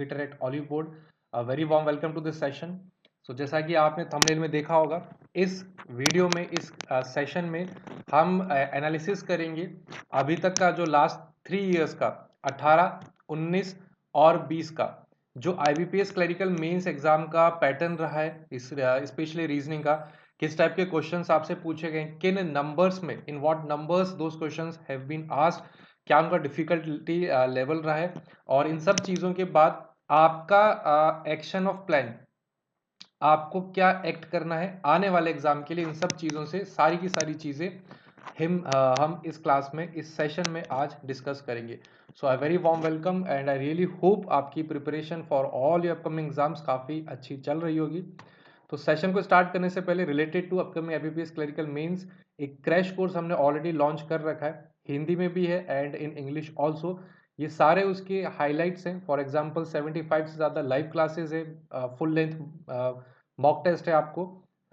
Twitter at Olive Board. A very warm welcome to this session. So जैसा कि आपने thumbnail में देखा होगा, इस वीडियो में इस सेशन में हम एनालिसिस करेंगे अभी तक का जो लास्ट 3 इयर्स का 18, 19 और 20 का जो IBPS क्लरिकल मेंस एग्जाम का पैटर्न रहा है, इस स्पेशली रीजनिंग का किस टाइप के क्वेश्चंस आपसे पूछे गए, किन नंबर्स में, in what numbers those questions have been asked, क्या उनका डिफिकल्टी लेवल रहा है, और इन सब चीज़ों के बाद आपका एक्शन ऑफ प्लान, आपको क्या एक्ट करना है आने वाले एग्जाम के लिए, इन सब चीज़ों से सारी की सारी चीज़ें हम इस क्लास में, इस सेशन में आज डिस्कस करेंगे. So I very warm welcome and I really hope आपकी preparation for all your upcoming exams काफ़ी अच्छी चल रही होगी. तो सेशन को स्टार्ट करने से पहले related to upcoming IBPS clerical mains एक क्रैश कोर्स हमने ऑलरेडी लॉन्च कर रखा है, हिंदी में भी है एंड इन इंग्लिश ऑल्सो. ये सारे उसके हाइलाइट्स हैं. फॉर एग्जांपल 75 से ज़्यादा लाइव क्लासेस है, फुल लेंथ मॉक टेस्ट है. आपको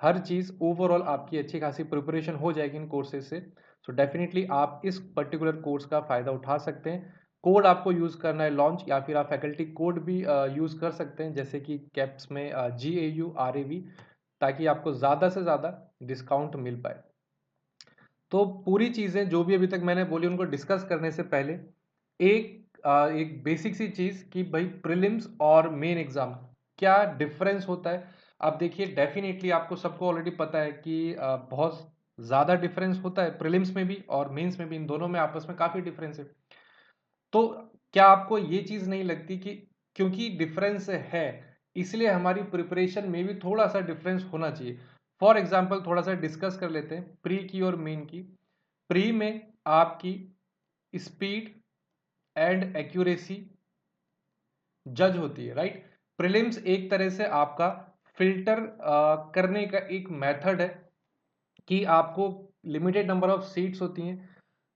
हर चीज़ ओवरऑल आपकी अच्छी खासी प्रिपरेशन हो जाएगी इन कोर्सेज से. सो डेफिनेटली आप इस पर्टिकुलर कोर्स का फ़ायदा उठा सकते हैं. कोड आपको यूज़ करना है लॉन्च, या फिर आप फैकल्टी कोड भी यूज़ कर सकते हैं, जैसे कि कैप्स में GAURAV, ताकि आपको ज़्यादा से ज़्यादा डिस्काउंट मिल पाए. तो पूरी चीज़ें जो भी अभी तक मैंने बोली उनको डिस्कस करने से पहले एक बेसिक सी चीज़ कि भाई प्रीलिम्स और मेन एग्जाम क्या डिफरेंस होता है. अब देखिए, डेफिनेटली आपको सबको ऑलरेडी पता है कि बहुत ज़्यादा डिफरेंस होता है प्रीलिम्स में भी और मेंस में भी. इन दोनों में आपस में काफ़ी डिफरेंस है. तो क्या आपको ये चीज़ नहीं लगती कि क्योंकि डिफरेंस है इसलिए हमारी प्रिपरेशन में भी थोड़ा सा डिफरेंस होना चाहिए. फॉर एग्जाम्पल थोड़ा सा डिस्कस कर लेते हैं प्री की और मेन की. प्री में आपकी स्पीड एंड एक्यूरेसी जज होती है, राइट. प्रीलिम्स एक तरह से आपका फिल्टर करने का एक मेथड है कि आपको लिमिटेड नंबर ऑफ सीट्स होती हैं,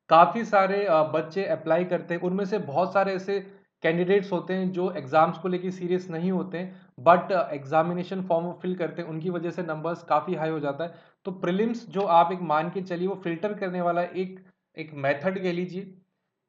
काफ़ी सारे बच्चे अप्लाई करते हैं, उनमें से बहुत सारे ऐसे कैंडिडेट्स होते हैं जो एग्जाम्स को लेके सीरियस नहीं होते हैं, बट एग्जामिनेशन फॉर्म फिल करते हैं, उनकी वजह से नंबर्स काफ़ी हाई हो जाता है. तो प्रीलिम्स जो आप एक मान के चलिए वो फिल्टर करने वाला एक एक मेथड कह लीजिए.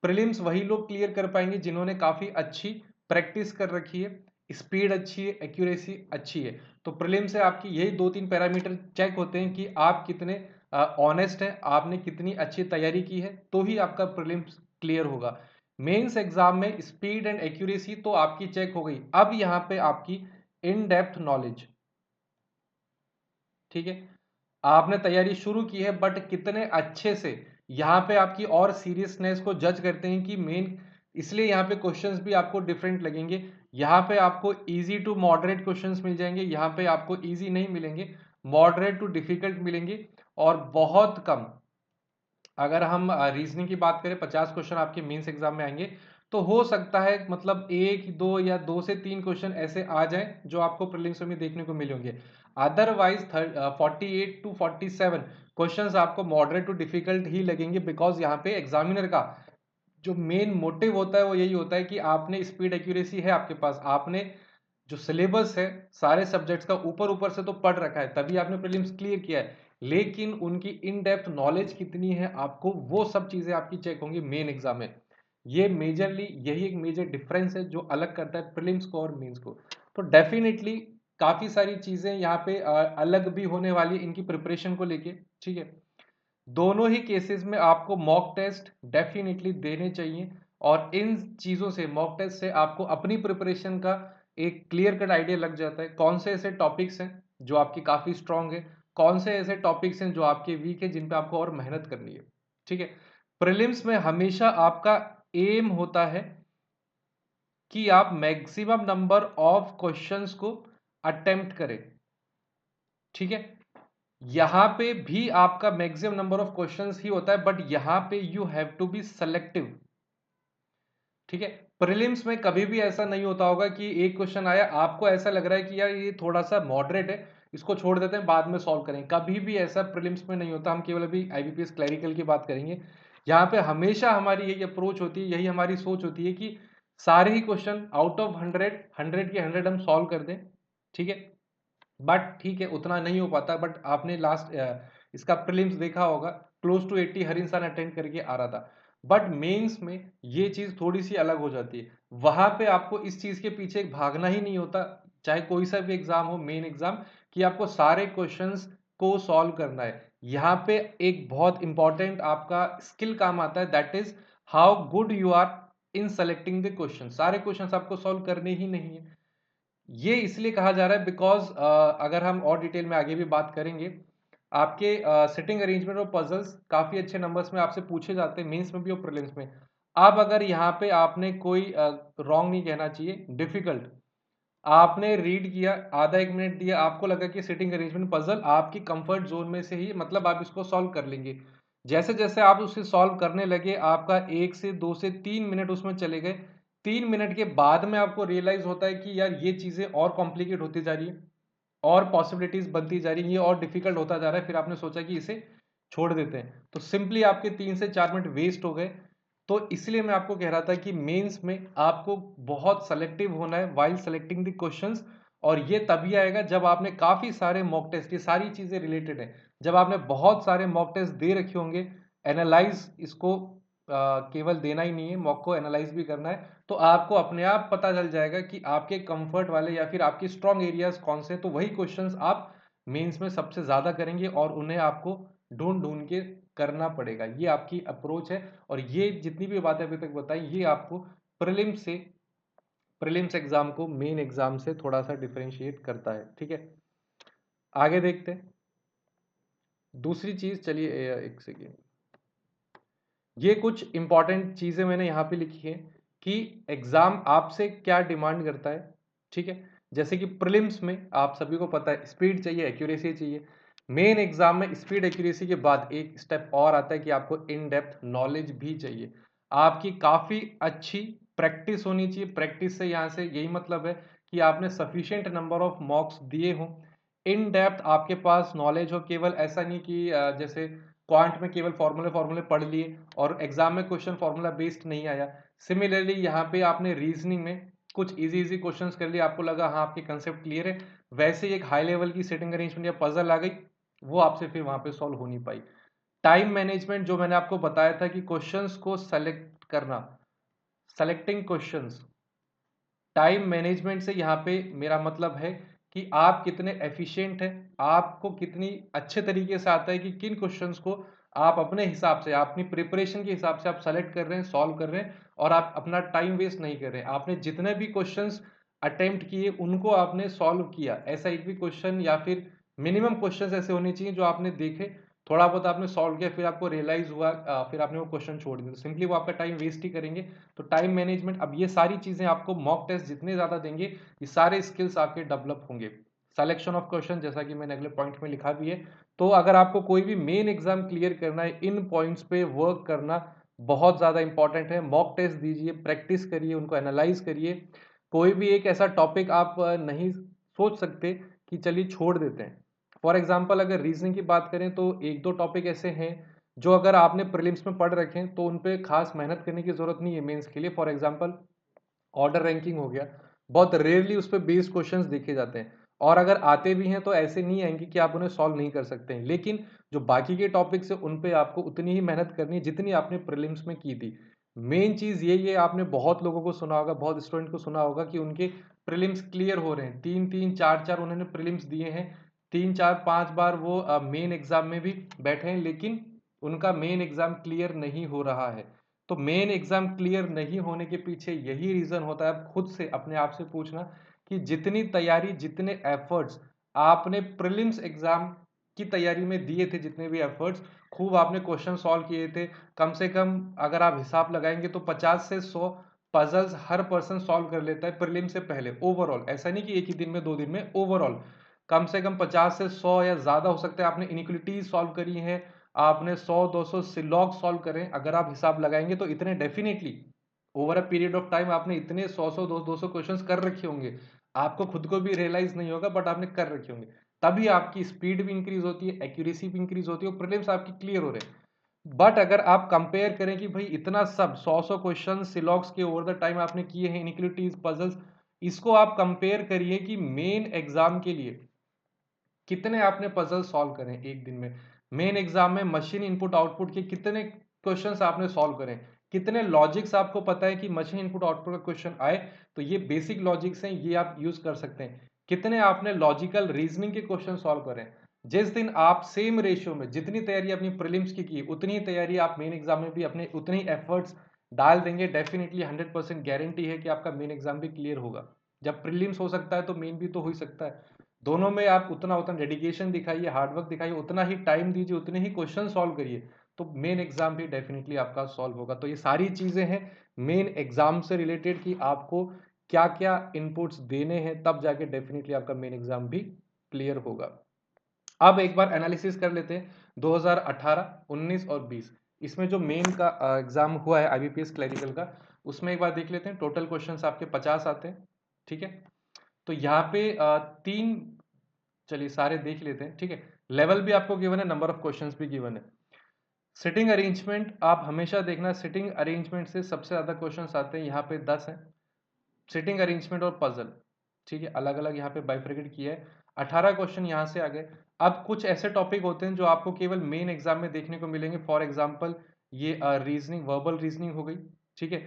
प्रीलिम्स वही लोग क्लियर कर पाएंगे जिन्होंने काफ़ी अच्छी प्रैक्टिस कर रखी है, स्पीड अच्छी है, एक्यूरेसी अच्छी है. तो प्रीलिम से आपकी यही 2-3 पैरामीटर चेक होते हैं कि आप कितने ऑनेस्ट हैं, आपने कितनी अच्छी तैयारी की है, तो ही आपका प्रीलिम्स क्लियर होगा. मेंस एग्जाम में स्पीड एंड एक्यूरेसी तो आपकी चेक हो गई. अब यहाँ पे आपकी इन डेप्थ नॉलेज, ठीक है, आपने तैयारी शुरू की है बट कितने अच्छे से, यहाँ पे आपकी और सीरियसनेस को जज करते हैं कि मेन, इसलिए यहाँ पे क्वेश्चंस भी आपको डिफरेंट लगेंगे. यहाँ पे आपको इजी टू मॉडरेट क्वेश्चंस मिल जाएंगे, यहाँ पे आपको इजी नहीं मिलेंगे, मॉडरेट टू डिफिकल्ट मिलेंगे. और बहुत कम, अगर हम रीजनिंग की बात करें 50 क्वेश्चन आपके मेंस एग्जाम में आएंगे, तो हो सकता है मतलब 1-2 या 2 से 3 क्वेश्चन ऐसे आ जाएं जो आपको प्रीलिम्स में देखने को मिले होंगे. अदरवाइज 48 टू 47 क्वेश्चंस आपको मॉडरेट टू डिफिकल्ट ही लगेंगे, बिकॉज यहाँ पे एग्जामिनर का जो मेन मोटिव होता है वो यही होता है कि आपने स्पीड एक्यूरेसी है आपके पास, आपने जो सिलेबस है सारे सब्जेक्ट्स का ऊपर ऊपर से तो पढ़ रखा है, तभी आपने प्रीलिम्स क्लियर किया है. लेकिन उनकी इन डेप्थ नॉलेज कितनी है आपको, वो सब चीजें आपकी चेक होंगी मेन एग्जाम में. ये मेजरली यही एक मेजर डिफरेंस है जो अलग करता है प्रीलिम्स को और मेंस को. तो डेफिनेटली काफी सारी चीजें यहाँ पे अलग भी होने वाली है इनकी प्रिपरेशन को लेके, ठीक है. दोनों ही केसेस में आपको मॉक टेस्ट डेफिनेटली देने चाहिए, और इन चीज़ों से, मॉक टेस्ट से आपको अपनी प्रिपरेशन का एक क्लियर कट आइडिया लग जाता है. कौन से ऐसे टॉपिक्स हैं जो आपकी काफ़ी स्ट्रांग है, कौन से ऐसे टॉपिक्स हैं जो आपके वीक है, जिन पे आपको और मेहनत करनी है, ठीक है. प्रीलिम्स में हमेशा आपका एम होता है कि आप मैक्सिमम नंबर ऑफ क्वेश्चंस को अटेम्प्ट करें, ठीक है. यहां पे भी आपका मैक्सिमम नंबर ऑफ क्वेश्चंस ही होता है, बट यहां पे you have to be selective, ठीक है. प्रीलिम्स में कभी भी ऐसा नहीं होता होगा कि एक क्वेश्चन आया, आपको ऐसा लग रहा है कि यार ये थोड़ा सा मॉडरेट है, इसको छोड़ देते हैं, बाद में सॉल्व करेंगे. कभी भी ऐसा प्रीलिम्स में नहीं होता. हम केवल अभी IBPS क्लैरिकल की बात करेंगे. यहाँ पे हमेशा हमारी यही अप्रोच होती है, यही हमारी सोच होती है कि सारे ही क्वेश्चन आउट ऑफ 100 के 100 हम सॉल्व कर दें, ठीक है. बट ठीक है, उतना नहीं हो पाता. बट आपने लास्ट इसका प्रीलिम्स देखा होगा, क्लोज टू 80 हर इंसान अटेंड करके आ रहा था. बट मेंस में ये चीज थोड़ी सी अलग हो जाती है. वहां पे आपको इस चीज के पीछे भागना ही नहीं होता, चाहे कोई सा भी एग्जाम हो, मेन एग्जाम, कि आपको सारे क्वेश्चंस को सॉल्व करना है। यहाँ पे एक बहुत इंपॉर्टेंट आपका स्किल काम आता है, that is how good you are in selecting the question. सारे क्वेश्चंस आपको सॉल्व करने ही नहीं है। ये इसलिए कहा जा रहा है बिकॉज अगर हम और डिटेल में आगे भी बात करेंगे, आपके सिटिंग अरेंजमेंट और पजल्स काफी अच्छे नंबर्स में आपसे पूछे जाते हैं, मेंस में भी और प्रीलिम्स में। अब अगर यहाँ पे आपने कोई रॉन्ग नहीं कहना चाहिए, डिफिकल्ट, आपने रीड किया, आधा एक मिनट दिया, आपको लगा कि सिटिंग अरेंजमेंट पजल आपकी कंफर्ट जोन में से ही, मतलब आप इसको सॉल्व कर लेंगे। जैसे जैसे आप उसे सॉल्व करने लगे, आपका 1 से 2 से 3 मिनट उसमें चले गए। 3 मिनट के बाद में आपको रियलाइज होता है कि यार ये चीजें और कॉम्प्लिकेट होती जा रही है, और पॉसिबिलिटीज बनती जा रही है, ये और डिफिकल्ट होता जा रहा है। फिर आपने सोचा कि इसे छोड़ देते हैं, तो सिंपली आपके 3 से 4 मिनट वेस्ट हो गए। तो इसलिए मैं आपको कह रहा था कि मेंस में आपको बहुत सेलेक्टिव होना है व्हाइल सेलेक्टिंग द क्वेश्चंस। और ये तभी आएगा जब आपने काफी सारे मॉक टेस्ट, ये सारी चीजें रिलेटेड है, जब आपने बहुत सारे मॉक टेस्ट दे रखे होंगे, एनालाइज इसको केवल देना ही नहीं है, मॉक को एनालाइज भी करना है, तो आपको अपने आप पता चल जाएगा कि आपके कंफर्ट वाले या फिर आपके स्ट्रॉन्ग एरियाज कौन से हैं। तो वही क्वेश्चंस आप मेंस में सबसे ज्यादा करेंगे और उन्हें आपको ढूंढ ढूंढ के करना पड़ेगा। ये आपकी अप्रोच है, और ये जितनी भी बातें अभी तक बताई, ये आपको प्रीलिम्स एग्जाम को मेन एग्जाम से थोड़ा सा डिफरेंशिएट करता है। ठीक है, आगे देखते हैं दूसरी चीज। चलिए एक सेकेंड, ये कुछ इंपॉर्टेंट चीजें मैंने यहाँ पे लिखी है कि एग्जाम आपसे क्या डिमांड करता है। ठीक है, जैसे कि प्रीलिम्स में आप सभी को पता है स्पीड चाहिए, एक्यूरेसी चाहिए। मेन एग्जाम में स्पीड एक्यूरेसी के बाद एक स्टेप और आता है कि आपको इन डेप्थ नॉलेज भी चाहिए। आपकी काफी अच्छी प्रैक्टिस होनी चाहिए। प्रैक्टिस से यहाँ से यही मतलब है कि आपने सफिशिएंट नंबर ऑफ मॉक्स दिए हों, इन डेप्थ आपके पास नॉलेज हो। केवल ऐसा नहीं कि जैसे क्वांट में केवल फॉर्मूले फॉर्मूले पढ़ लिए और एग्जाम में क्वेश्चन फॉर्मूला बेस्ड नहीं आया। सिमिलरली यहाँ पे आपने रीजनिंग में कुछ इजी इजी क्वेश्चंस कर लिए, आपको लगा हाँ आपके कंसेप्ट क्लियर है, वैसे ही एक हाई लेवल की सेटिंग अरेंजमेंट या पजल आ गई, वो आपसे फिर वहां पे सॉल्व हो नहीं पाई। टाइम मैनेजमेंट जो मैंने आपको बताया था कि क्वेश्चंस को सेलेक्ट करना, सेलेक्टिंग क्वेश्चंस, टाइम मैनेजमेंट से यहाँ पे मेरा मतलब है कि आप कितने एफिशिएंट हैं, आपको कितनी अच्छे तरीके से आता है कि किन क्वेश्चंस को आप अपने हिसाब से, अपनी प्रिपरेशन के हिसाब से आप सेलेक्ट कर रहे हैं, सॉल्व कर रहे हैं, और आप अपना टाइम वेस्ट नहीं कर रहे हैं। आपने जितने भी क्वेश्चंस अटेम्प्ट किए उनको आपने सॉल्व किया, ऐसा एक भी क्वेश्चन या फिर मिनिमम क्वेश्चंस ऐसे होने चाहिए जो आपने देखे, थोड़ा बहुत आपने सॉल्व किया, फिर आपको रियलाइज हुआ, फिर आपने वो क्वेश्चन छोड़ दिया, तो सिंपली वो आपका टाइम वेस्ट ही करेंगे। तो टाइम मैनेजमेंट, अब ये सारी चीजें आपको मॉक टेस्ट जितने ज्यादा देंगे, ये सारे स्किल्स आपके डेवलप होंगे। सिलेक्शन ऑफ क्वेश्चन, जैसा कि मैंने अगले पॉइंट में लिखा भी है। तो अगर आपको कोई भी मेन एग्जाम क्लियर करना है, इन पॉइंट्स पे वर्क करना बहुत ज्यादा इंपॉर्टेंट है। मॉक टेस्ट दीजिए, प्रैक्टिस करिए, उनको एनालाइज करिए। कोई भी एक ऐसा टॉपिक आप नहीं सोच सकते कि चलिए छोड़ देते हैं। फॉर एग्जाम्पल अगर रीजनिंग की बात करें तो एक दो टॉपिक ऐसे हैं जो अगर आपने प्रीलिम्स में पढ़ रखे हैं तो उन पे खास मेहनत करने की जरूरत नहीं है मेंस के लिए। फॉर एग्जांपल ऑर्डर रैंकिंग हो गया, बहुत रेयरली उस पर बेस्ड क्वेश्चंस देखे जाते हैं, और अगर आते भी हैं तो ऐसे नहीं आएंगे कि आप उन्हें सॉल्व नहीं कर सकते हैं। लेकिन जो बाकी के टॉपिक्स है उन पे आपको उतनी ही मेहनत करनी है जितनी आपने प्रीलिम्स में की थी। मेन चीज यही है, आपने बहुत लोगों को सुना होगा, बहुत स्टूडेंट को सुना होगा कि उनके प्रीलिम्स क्लियर हो रहे हैं, 3 3 4 4 उन्होंने प्रीलिम्स दिए हैं, 3 4 5 बार वो मेन एग्जाम में भी बैठे हैं, लेकिन उनका मेन एग्जाम क्लियर नहीं हो रहा है। तो मेन एग्जाम क्लियर नहीं होने के पीछे यही रीजन होता है। आप खुद से अपने आप से पूछना कि जितनी तैयारी, जितने एफर्ट्स आपने प्रीलिम्स एग्जाम की तैयारी में दिए थे, जितने भी एफर्ट्स, खूब आपने क्वेश्चन सॉल्व किए थे, कम से कम अगर आप हिसाब लगाएंगे तो 50 से 100 पजल्स हर पर्सन सॉल्व कर लेता है प्रीलिम से पहले। ओवरऑल, ऐसा नहीं कि एक ही दिन में, 2 दिन में, ओवरऑल कम से कम 50 से 100 या ज्यादा हो सकता है। आपने इनिक्विटीज सॉल्व करी है, आपने 100 200 सिलॉग सॉल्व करें, अगर आप हिसाब लगाएंगे तो इतने definitely over a period of time आपने इतने 100 100 200 क्वेश्चंस कर रखे होंगे। आपको खुद को भी रियलाइज नहीं होगा, बट आपने कर रखे होंगे। तभी आपकी स्पीड भी इंक्रीज होती है, एक्यूरेसी भी इंक्रीज होती है, और प्रीलिम्स आपकी क्लियर हो रहे हैं। बट अगर आप कंपेयर करें कि भाई इतना सब 100 क्वेश्चन सिलॉग्स के ओवर द टाइम आपने किए हैं, इनिक्विटीज, पजल्स, इसको आप कंपेयर करिए कि मेन एग्जाम के लिए कितने आपने पजल सॉल्व करें एक दिन में। मेन एग्जाम में मशीन इनपुट आउटपुट के कितने क्वेश्चंस आपने सॉल्व करें, कितने लॉजिक्स आपको पता है कि मशीन इनपुट आउटपुट का क्वेश्चन आए तो ये बेसिक लॉजिक्स हैं, ये आप यूज कर सकते हैं। कितने आपने लॉजिकल रीजनिंग के क्वेश्चन सॉल्व करें। जिस दिन आप सेम रेशियो में जितनी तैयारी अपनी प्रीलिम्स की उतनी तैयारी आप मेन एग्जाम में भी अपने उतनी एफर्ट्स डाल देंगे, डेफिनेटली 100% गारंटी है कि आपका मेन एग्जाम भी क्लियर होगा। जब प्रीलिम्स हो सकता है तो मेन भी तो हो ही सकता है। दोनों में आप उतना उतना डेडिकेशन दिखाइए, हार्डवर्क दिखाइए, उतना ही टाइम दीजिए, उतने ही क्वेश्चन सॉल्व करिए, तो मेन एग्जाम भी डेफिनेटली आपका सॉल्व होगा। तो ये सारी चीजें हैं मेन एग्जाम से रिलेटेड कि आपको क्या क्या इनपुट्स देने हैं, तब जाके डेफिनेटली आपका मेन एग्जाम भी क्लियर होगा। अब एक बार एनालिसिस कर लेते हैं 2018, 19 और 20 इसमें जो मेन का एग्जाम हुआ है आईबीपीएस क्लरिकल का, उसमें एक बार देख लेते हैं। टोटल क्वेश्चंस आपके 50 आते हैं, ठीक है। तो यहाँ पे तीन, चलिए सारे देख लेते हैं, ठीक है। लेवल भी आपको गिवन है, नंबर ऑफ क्वेश्चंस भी गिवन है। सिटिंग अरेंजमेंट आप हमेशा देखना, सिटिंग अरेंजमेंट से सबसे ज्यादा क्वेश्चंस आते हैं, यहाँ पे 10 हैं। सिटिंग अरेंजमेंट और पजल, ठीक है, अलग अलग यहाँ पे बाइफरकेट किया है। 18 क्वेश्चन यहाँ से आ गए। अब कुछ ऐसे टॉपिक होते हैं जो आपको केवल मेन एग्जाम में देखने को मिलेंगे। फॉर एग्जाम्पल ये रीजनिंग, वर्बल रीजनिंग हो गई, ठीक है।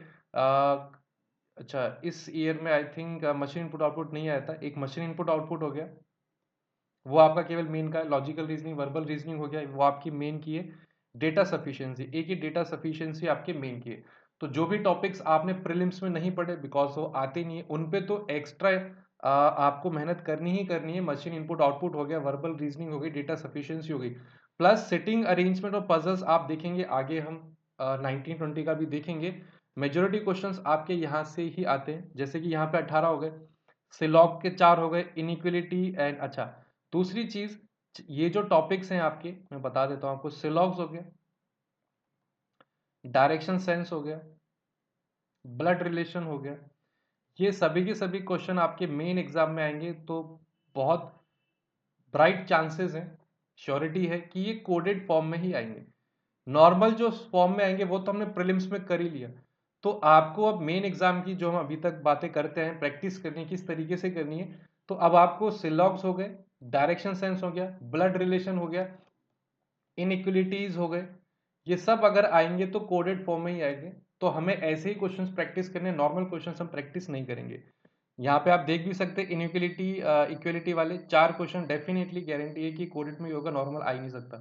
अच्छा, इस ईयर में I think machine input output नहीं आया था, एक मशीन इनपुट आउटपुट हो गया, वो आपका केवल मेन का। लॉजिकल रीजनिंग, वर्बल रीजनिंग हो गया, वो आपकी मेन की है। डेटा सफिशिएंसी, एक ही डेटा सफिशिएंसी आपके मेन की है। तो जो भी टॉपिक्स आपने प्रीलिम्स में नहीं पढ़े बिकॉज वो आते नहीं है, उन पे तो एक्स्ट्रा आपको मेहनत करनी ही करनी है। मशीन इनपुट आउटपुट हो गया, वर्बल रीजनिंग हो गई, डेटा सफिशिएंसी हो गई, प्लस सिटिंग अरेंजमेंट और पजल्स आप देखेंगे आगे, हम 1920 का भी देखेंगे। मेजोरिटी क्वेश्चंस आपके यहाँ से ही आते हैं, जैसे कि यहाँ पे 18 हो गए, सिलॉग के 4 हो गए, इनइक्वलिटी एंड, अच्छा दूसरी चीज, ये जो टॉपिक्स हैं आपके मैं बता देता हूं आपको। सिलॉग्स हो गया, डायरेक्शन सेंस हो गया, ब्लड रिलेशन हो गया, ये सभी के सभी क्वेश्चन आपके मेन एग्जाम में आएंगे। तो बहुत ब्राइट चांसेस हैं, श्योरिटी है कि ये कोडेड फॉर्म में ही आएंगे। नॉर्मल जो फॉर्म में आएंगे वो तो हमने प्रीलिम्स में कर ही लिया। तो आपको अब मेन एग्जाम की जो हम अभी तक बातें करते हैं, प्रैक्टिस करनी है किस तरीके से करनी है, तो अब आपको सिलॉग्स हो गए, डायरेक्शन सेंस हो गया, ब्लड रिलेशन हो गया, इनइक्वलिटीज हो गए, ये सब अगर आएंगे तो कोडेड फॉर्म में ही आएंगे। तो हमें ऐसे ही क्वेश्चंस प्रैक्टिस करने, नॉर्मल क्वेश्चंस हम प्रैक्टिस नहीं करेंगे। यहाँ पे आप देख भी सकते हैं इनइक्वलिटी इक्वलिटी वाले 4 क्वेश्चन डेफिनेटली गारंटी है कि कोडेड में ही होगा, नॉर्मल आ ही नहीं सकता।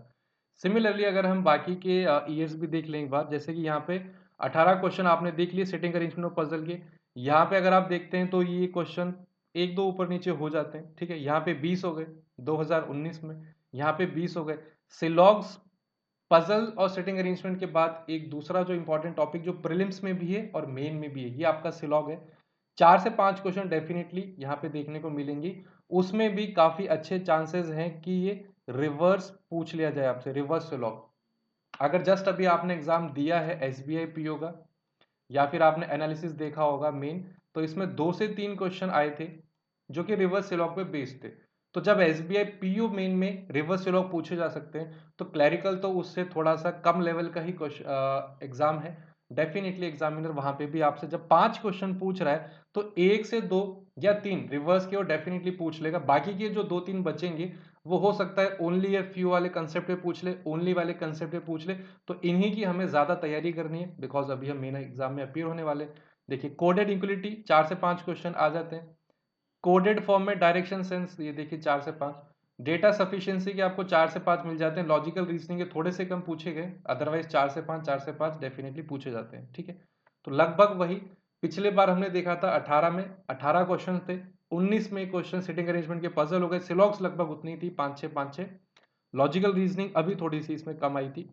सिमिलरली अगर हम बाकी के ईयर्स भी देख लें एक बार, जैसे कि यहाँ पे 18 क्वेश्चन आपने देख लिए सिटिंग अरेंजमेंट ऑफ पजल के। यहाँ पे अगर आप देखते हैं तो ये क्वेश्चन एक दो ऊपर नीचे हो जाते हैं, ठीक है। यहाँ पे 20 हो गए 2019 में, यहाँ पे 20 हो गए। सिलॉग्स, पजल और सिटिंग अरेंजमेंट के बाद एक दूसरा जो इंपॉर्टेंट टॉपिक जो प्रीलिम्स में भी है और मेन में भी है, ये आपका सिलॉग है। 4 से 5 क्वेश्चन डेफिनेटली यहाँ पे देखने को मिलेंगी। उसमें भी काफी अच्छे चांसेस हैं कि ये रिवर्स पूछ लिया जाए आपसे, रिवर्स सिलॉग। अगर जस्ट अभी आपने एग्जाम दिया है एसबीआई पीओ का, या फिर आपने एनालिसिस देखा होगा मेन, तो इसमें 2 से 3 क्वेश्चन आए थे जो कि रिवर्स सिलॉग पे बेस्ड थे। तो जब एसबीआई पीयू मेन में रिवर्स सिलॉग पूछे जा सकते हैं, तो क्लैरिकल तो उससे थोड़ा सा कम लेवल का ही एग्जाम है। डेफिनेटली एग्जामिनर वहां पे भी आपसे जब 5 क्वेश्चन पूछ रहा है तो 1 से 2 या 3 रिवर्स के वो डेफिनेटली पूछ लेगा। बाकी के जो 2-3 बचेंगे वो हो सकता है ओनली या फ्यू वाले कंसेप्ट पे पूछ ले, ओनली वाले कंसेप्ट पे पूछ ले। तो इन्हीं की हमें ज्यादा तैयारी करनी है बिकॉज अभी हम मेन एग्जाम में अपीयर होने वाले। देखिए कोडेड इक्वलिटी 4 से 5 क्वेश्चन आ जाते हैं, कोडेड फॉर्म में डायरेक्शन सेंस ये देखिए 4 से 5, डेटा सफिशिएंसी के आपको 4 से 5 मिल जाते हैं। लॉजिकल रीजनिंग के थोड़े से कम पूछे गए, अदरवाइज 4 से 5 डेफिनेटली पूछे जाते हैं, ठीक है। तो लगभग वही पिछले बार हमने देखा था 18 में 18 क्वेश्चन थे, 19 में क्वेश्चन सिटिंग अरेंजमेंट के पजल हो गए, सिलॉग्स लगभग उतनी थी 5-6, लॉजिकल रीजनिंग अभी थोड़ी सी इसमें कम आई थी।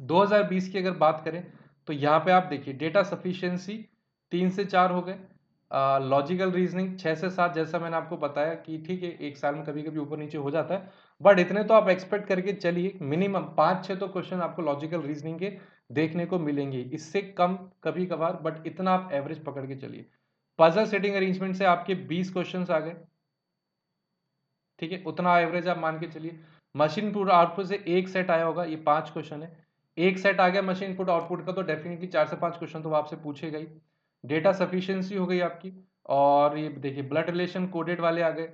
2020 की अगर बात करें तो यहाँ पे आप देखिए डेटा सफिशिएंसी 3 से 4 हो गए, लॉजिकल रीजनिंग 6 से 7, जैसा मैंने आपको बताया कि ठीक है एक साल में कभी कभी ऊपर नीचे हो जाता है, बट इतने तो आप एक्सपेक्ट करके चलिए, मिनिमम 5-6 तो क्वेश्चन आपको लॉजिकल रीजनिंग के देखने को मिलेंगे, इससे कम कभी कभार, बट इतना आप एवरेज पकड़ के चलिए। पजल सेटिंग अरेंजमेंट से आपके 20 क्वेश्चन आ गए, ठीक है, उतना एवरेज आप मान के चलिए। मशीन इनपुट आउटपुट से एक सेट आया होगा, ये 5 क्वेश्चन है, एक सेट आ गया मशीन इनपुट आउटपुट का, तो डेफिनेटली 4 से 5 क्वेश्चन तो आपसे पूछे गई। डेटा सफिशिएंसी हो गई आपकी, और ये देखिए ब्लड रिलेशन कोडेड वाले आ गए।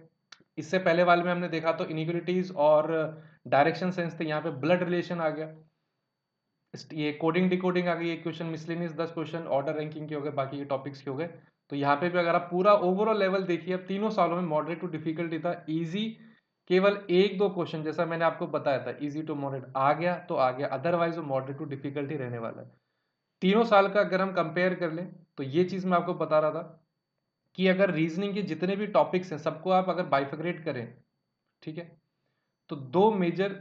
इससे पहले वाले में हमने देखा तो इनइक्वलिटीज और डायरेक्शन सेंस थे, यहाँ पे ब्लड रिलेशन आ गया। ये कोडिंग डिकोडिंग आ गई, एक question miscellaneous 10 question order ranking के हो गए, बाकी के टॉपिक्स के हो गए। तो यहाँ पे भी अगर आप पूरा ओवरऑल लेवल देखिए, अब तीनों सालों में मॉडरेट टू डिफिकल्टी था, इजी केवल एक दो क्वेश्चन जैसा मैंने आपको बताया था इजी टू मॉडरेट आ गया तो आ गया, अदरवाइज वो मॉडरेट टू डिफिकल्टी रहने वाला है। तीनों साल का अगर हम कंपेयर कर लें तो ये चीज मैं आपको बता रहा था कि अगर रीजनिंग के जितने भी टॉपिक्स हैं सबको आप अगर बाइफिक्रेट करें, ठीक है, तो दो मेजर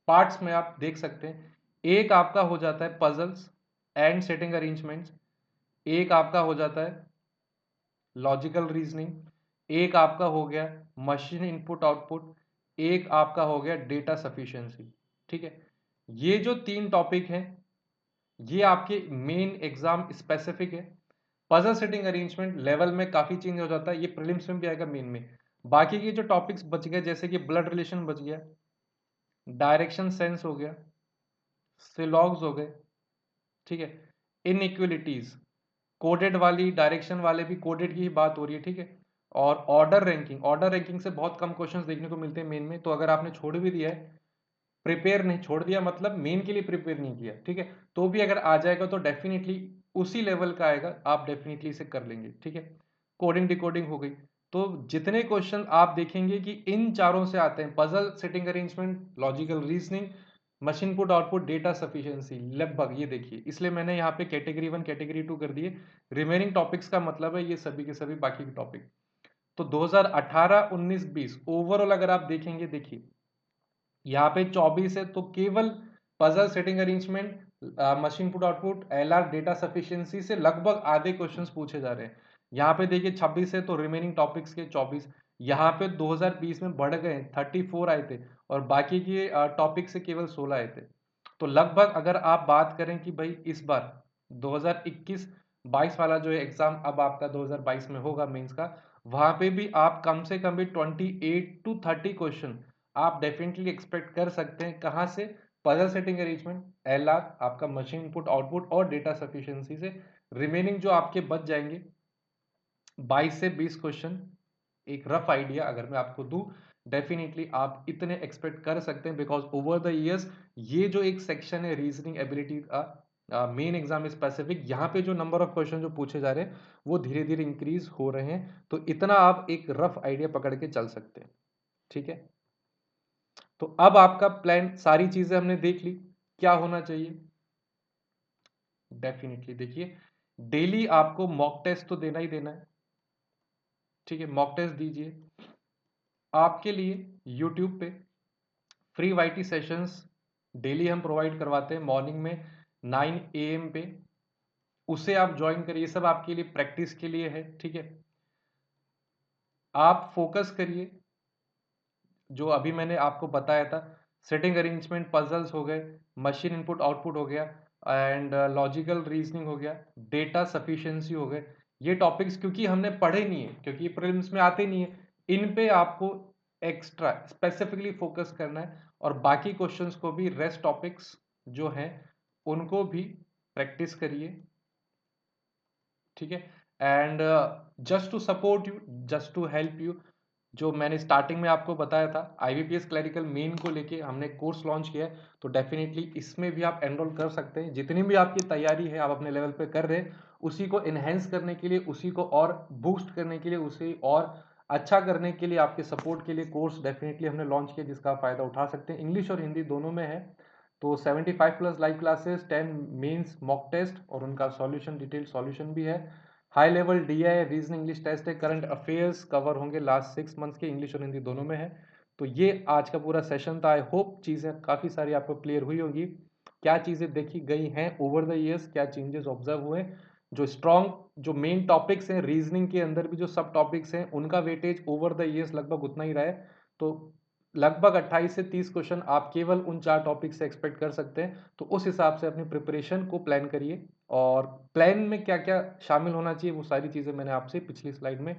पार्ट्स में आप देख सकते हैं। एक आपका हो जाता है पजल्स एंड सेटिंग अरेंजमेंट्स, एक आपका हो जाता है लॉजिकल रीजनिंग, एक आपका हो गया मशीन इनपुट आउटपुट, एक आपका हो गया डेटा सफिशिएंसी। ठीक है, ये जो तीन टॉपिक हैं ये आपके मेन एग्जाम स्पेसिफिक है। पजल सेटिंग अरेंजमेंट लेवल में काफी चेंज हो जाता है, ये प्रीलिम्स में भी आएगा मेन में। बाकी के जो टॉपिक्स बच गए जैसे कि ब्लड रिलेशन बच गया, डायरेक्शन सेंस हो गया, सिलॉग्स हो गए, ठीक है, इनइक्वलिटीज कोडेड वाली डायरेक्शन वाले भी कोडेड की ही बात हो रही है, ठीक है। और ऑर्डर रैंकिंग से बहुत कम क्वेश्चंस देखने को मिलते हैं मेन में, तो अगर आपने छोड़ भी दिया है, प्रिपेयर नहीं छोड़ दिया मतलब मेन के लिए प्रिपेयर नहीं किया, ठीक है, तो भी अगर आ जाएगा तो डेफिनेटली उसी लेवल का आएगा, आप डेफिनेटली इसे कर लेंगे, ठीक है। कोडिंग डिकोडिंग हो गई, तो जितने क्वेश्चन आप देखेंगे कि इन चारों से आते हैं, puzzle setting arrangement, logical reasoning, machine input output, data sufficiency, लगभग ये देखिए, इसलिए मैंने यहाँ पे कैटेगरी 1 कैटेगरी 2 कर दिए। रिमेनिंग टॉपिक्स का मतलब है ये सभी के सभी बाकी के टॉपिक। तो 2018 19 20 ओवरऑल अगर आप देखेंगे, देखिए यहाँ पे 24 है तो केवल puzzle setting arrangement, machine input output, LR, data sufficiency से लगभग आधे क्वेश्चंस पूछे जा रहे हैं। यहाँ पे देखिए 26 है तो रिमेनिंग टॉपिक्स के 24, यहाँ पे 2020 में बढ़ गए 34 आए थे और बाकी के टॉपिक से केवल 16 आए थे। तो लगभग अगर आप बात करें कि भाई इस बार 2021-22 वाला जो है एग्जाम अब आपका 2022 में होगा मेंस का, वहां पे भी आप कम से कम भी 28 टू 30 क्वेश्चन आप डेफिनेटली एक्सपेक्ट कर सकते हैं। कहाँ से? पजल सेटिंग अरेंजमेंट, एलआर, आपका मशीन इनपुट आउटपुट और डेटा सफिशिएंसी से। रिमेनिंग जो आपके बच जाएंगे 22 से 20 क्वेश्चन, एक रफ आइडिया अगर मैं आपको दूं, डेफिनेटली आप इतने एक्सपेक्ट कर सकते हैं, बिकॉज ओवर द इयर्स ये जो एक सेक्शन है रीजनिंग एबिलिटी का मेन एग्जाम स्पेसिफिक, यहाँ पे जो नंबर ऑफ क्वेश्चन जो पूछे जा रहे हैं वो धीरे धीरे इंक्रीज हो रहे हैं, तो इतना आप एक रफ आइडिया पकड़ के चल सकते हैं, ठीक है। तो अब आपका प्लान, सारी चीजें हमने देख ली, क्या होना चाहिए? डेफिनेटली देखिए, डेली आपको मॉक टेस्ट तो देना ही देना है, ठीक है, मॉक टेस्ट दीजिए। आपके लिए यूट्यूब पे फ्री वाईटी सेशंस डेली हम प्रोवाइड करवाते हैं मॉर्निंग में 9 AM पे, उसे आप ज्वाइन करिए, सब आपके लिए प्रैक्टिस के लिए है, ठीक है। आप फोकस करिए जो अभी मैंने आपको बताया था, सेटिंग अरेंजमेंट, पजल्स हो गए, मशीन इनपुट आउटपुट हो गया एंड लॉजिकल रीजनिंग हो गया, डेटा सफिशिएंसी हो गए, ये टॉपिक्स क्योंकि हमने पढ़े नहीं है, क्योंकि ये प्रीलिम्स में आते नहीं है, इन पे आपको एक्स्ट्रा स्पेसिफिकली फोकस करना है और बाकी क्वेश्चंस को भी, रेस्ट टॉपिक्स जो हैं उनको भी प्रैक्टिस करिए, ठीक है। And just to support you, just to help you, जो मैंने स्टार्टिंग में आपको बताया था आईबीपीएस क्लरिकल मेन को लेके हमने कोर्स लॉन्च किया है, तो डेफिनेटली इसमें भी आप एनरोल कर सकते हैं। जितनी भी आपकी तैयारी है आप अपने लेवल पे कर रहे हैं, उसी को इनहेंस करने के लिए, उसी को और बूस्ट करने के लिए, उसे और अच्छा करने के लिए, आपके सपोर्ट के लिए कोर्स डेफिनेटली हमने लॉन्च किया, जिसका फायदा उठा सकते हैं। इंग्लिश और हिंदी दोनों में है, तो 75 plus live classes, 10 mains mock test और उनका सॉल्यूशन, डिटेल सॉल्यूशन भी है। High level DI reasoning English test है, करंट अफेयर्स कवर होंगे लास्ट 6 मंथ्स के, इंग्लिश और हिंदी दोनों में है। तो ये आज का पूरा सेशन था। आई होप चीज़ें काफ़ी सारी आपको क्लियर हुई होगी, क्या चीज़ें देखी गई हैं ओवर द ईयर्स, क्या चेंजेस ऑब्जर्व हुए, जो स्ट्रॉन्ग, जो मेन टॉपिक्स हैं रीजनिंग के अंदर भी जो सब टॉपिक्स हैं उनका वेटेज ओवर द ईयर्स लगभग उतना ही रहा है। तो लगभग 28 से 30 क्वेश्चन आप केवल उन 4 टॉपिक से एक्सपेक्ट कर सकते हैं। तो उस हिसाब से अपनी प्रिपरेशन को प्लान करिए, और प्लान में क्या क्या शामिल होना चाहिए वो सारी चीज़ें मैंने आपसे पिछली स्लाइड में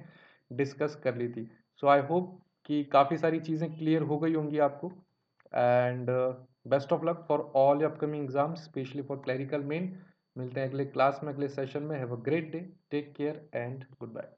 डिस्कस कर ली थी। सो आई होप कि काफ़ी सारी चीज़ें क्लियर हो गई होंगी आपको, and best of luck for all your upcoming exams, specially for clerical main. मिलते हैं अगले क्लास में, अगले सेशन में। Have a great day, take care and good bye.